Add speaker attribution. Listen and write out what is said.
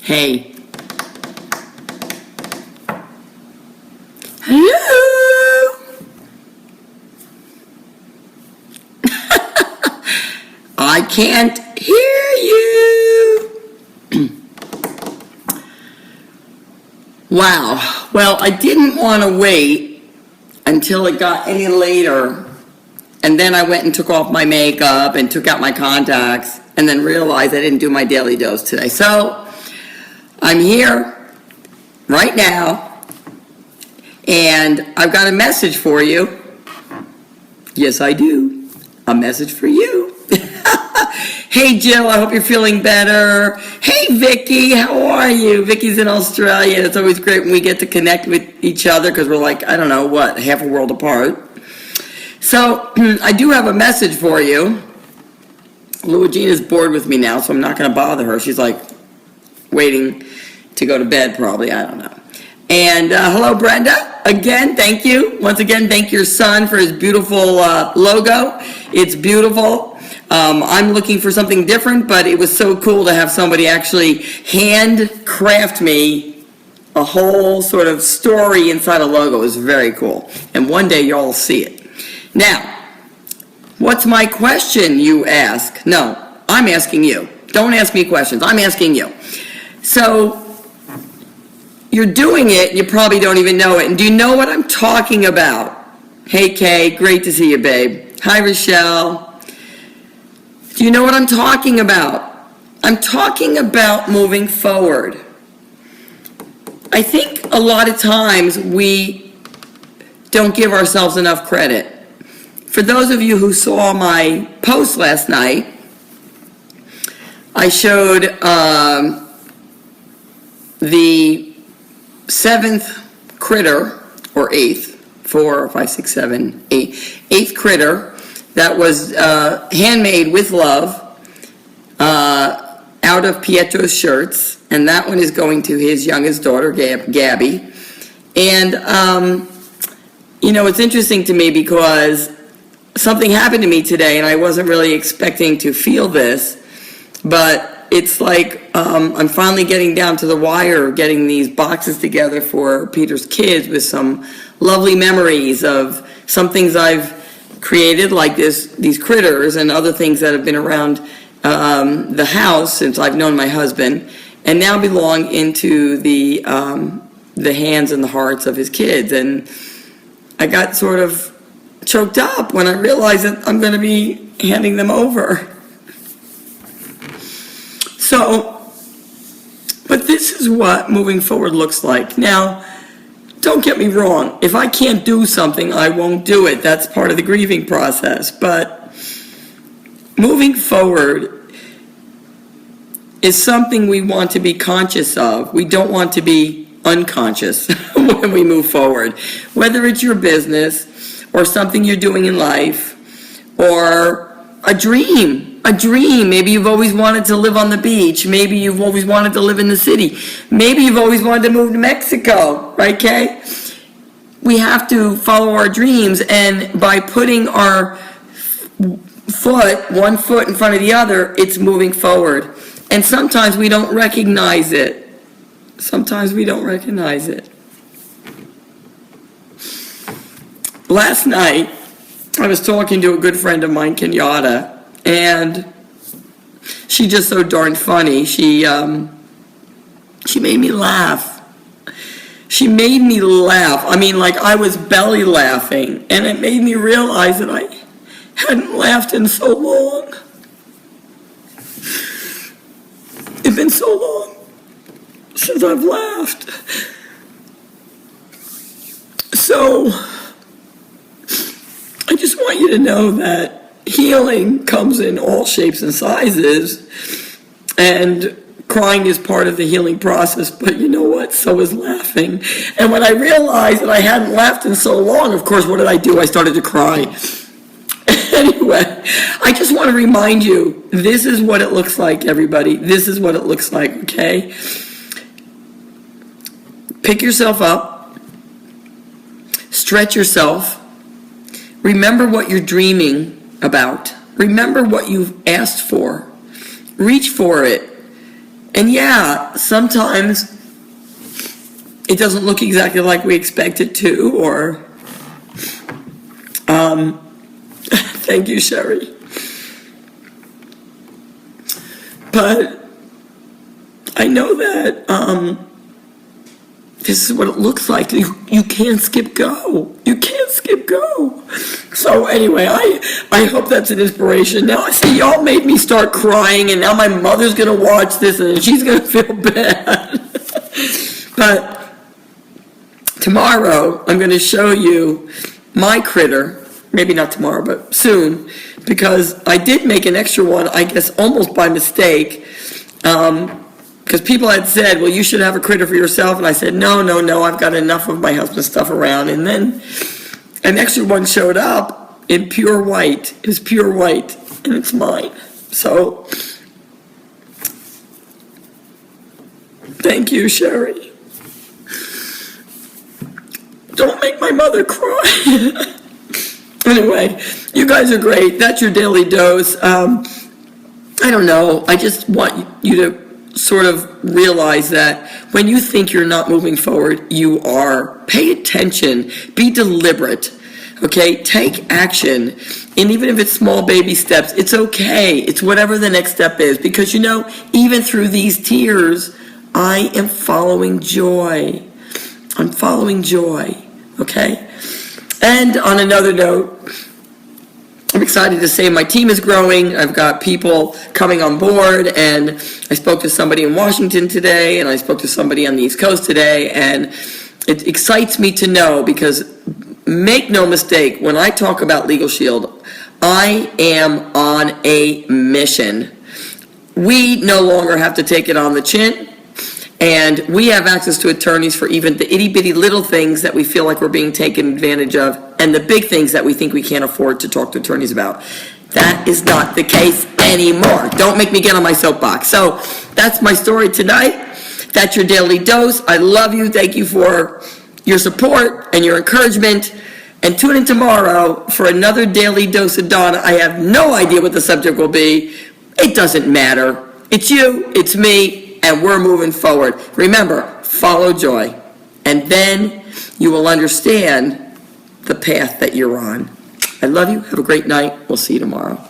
Speaker 1: Hey. Hello? I can't hear you. Wow. Well, I didn't want to wait until it got any later. And then I went and took off my makeup and took out my contacts and then realized I didn't do my daily dose today. So I'm here right now and I've got a message for you. Yes, I do. A message for you. Hey, Jill, I hope you're feeling better. Hey, Vicky, how are you? Vicky's in Australia. It's always great when we get to connect with each other because we're like, I don't know, what, half a world apart. So I do have a message for you. Luigina's bored with me now, so I'm not going to bother her. She's like waiting to go to bed probably. I don't know. And hello, Brenda. Again, thank you. Once again, thank your son for his beautiful logo. It's beautiful. I'm looking for something different, but it was so cool to have somebody actually handcraft me a whole sort of story inside a logo. It was very cool. And one day you'll all see it. Now, what's my question, you ask? No, I'm asking you. Don't ask me questions. I'm asking you. So, you're doing it, you probably don't even know it. And do you know what I'm talking about? Hey, Kay, great to see you, babe. Hi, Rochelle. Do you know what I'm talking about? I'm talking about moving forward. I think a lot of times we don't give ourselves enough credit. For those of you who saw my post last night, I showed the 7th critter, or 8th, 4, 5, 6, 7, 8, 8th critter that was handmade with love out of Pietro's shirts, and that one is going to his youngest daughter, Gabby. And, it's interesting to me because something happened to me today, and I wasn't really expecting to feel this, but it's like I'm finally getting down to the wire, getting these boxes together for Peter's kids with some lovely memories of some things I've created, like these critters and other things that have been around the house since I've known my husband, and now belong into the hands and the hearts of his kids. And I got sort of choked up when I realized that I'm going to be handing them over. So, but this is what moving forward looks like. Now, don't get me wrong. If I can't do something, I won't do it. That's part of the grieving process. But moving forward is something we want to be conscious of. We don't want to be unconscious when we move forward. Whether it's your business or something you're doing in life or a dream. Maybe you've always wanted to live on the beach. Maybe you've always wanted to live in the city. Maybe you've always wanted to move to Mexico, right, Kay? We have to follow our dreams, and by putting our one foot in front of the other, it's moving forward. And sometimes we don't recognize it. Last night, I was talking to a good friend of mine, Kenyatta, and she's just so darn funny. She made me laugh. I mean, like I was belly laughing, and it made me realize that I hadn't laughed in so long. It's been so long since I've laughed. So, I just want you to know that healing comes in all shapes and sizes, and crying is part of the healing process, but you know what? So is laughing. And when I realized that I hadn't laughed in so long, of course, what did I do? I started to cry. Anyway, I just want to remind you, this is what it looks like, everybody. This is what it looks like, okay? Pick yourself up. Stretch yourself. Remember what you're dreaming about. Remember what you've asked for. Reach for it. And yeah, sometimes it doesn't look exactly like we expect it to, or, thank you, Sherry. But I know that, this is what it looks like. You can't skip go. You can't skip go. So anyway, I hope that's an inspiration. Now I see y'all made me start crying, and now my mother's gonna watch this and she's gonna feel bad. But tomorrow I'm gonna show you my critter. Maybe not tomorrow, but soon, because I did make an extra one, I guess almost by mistake. Because people had said, well, you should have a critter for yourself. And I said, no, I've got enough of my husband's stuff around. And then an extra one showed up in pure white. It was pure white, and it's mine. So, thank you, Sherry. Don't make my mother cry. Anyway, you guys are great. That's your daily dose. I don't know. I just want you to sort of realize that when you think you're not moving forward, you are. Pay attention. Be deliberate. Okay? Take action. And even if it's small baby steps, it's okay. It's whatever the next step is. Because, even through these tears, I am following joy. I'm following joy. Okay? And on another note, I'm excited to say my team is growing. I've got people coming on board, and I spoke to somebody in Washington today, and I spoke to somebody on the East Coast today, and it excites me to know, because make no mistake, when I talk about Legal Shield, I am on a mission. We no longer have to take it on the chin, and we have access to attorneys for even the itty-bitty little things that we feel like we're being taken advantage of, and the big things that we think we can't afford to talk to attorneys about. That is not the case anymore. Don't make me get on my soapbox. So that's my story tonight. That's your daily dose. I love you. Thank you for your support and your encouragement. And tune in tomorrow for another daily dose of Donna. I have no idea what the subject will be. It doesn't matter. It's you, it's me, and we're moving forward. Remember, follow joy. And then you will understand the path that you're on. I love you. Have a great night. We'll see you tomorrow.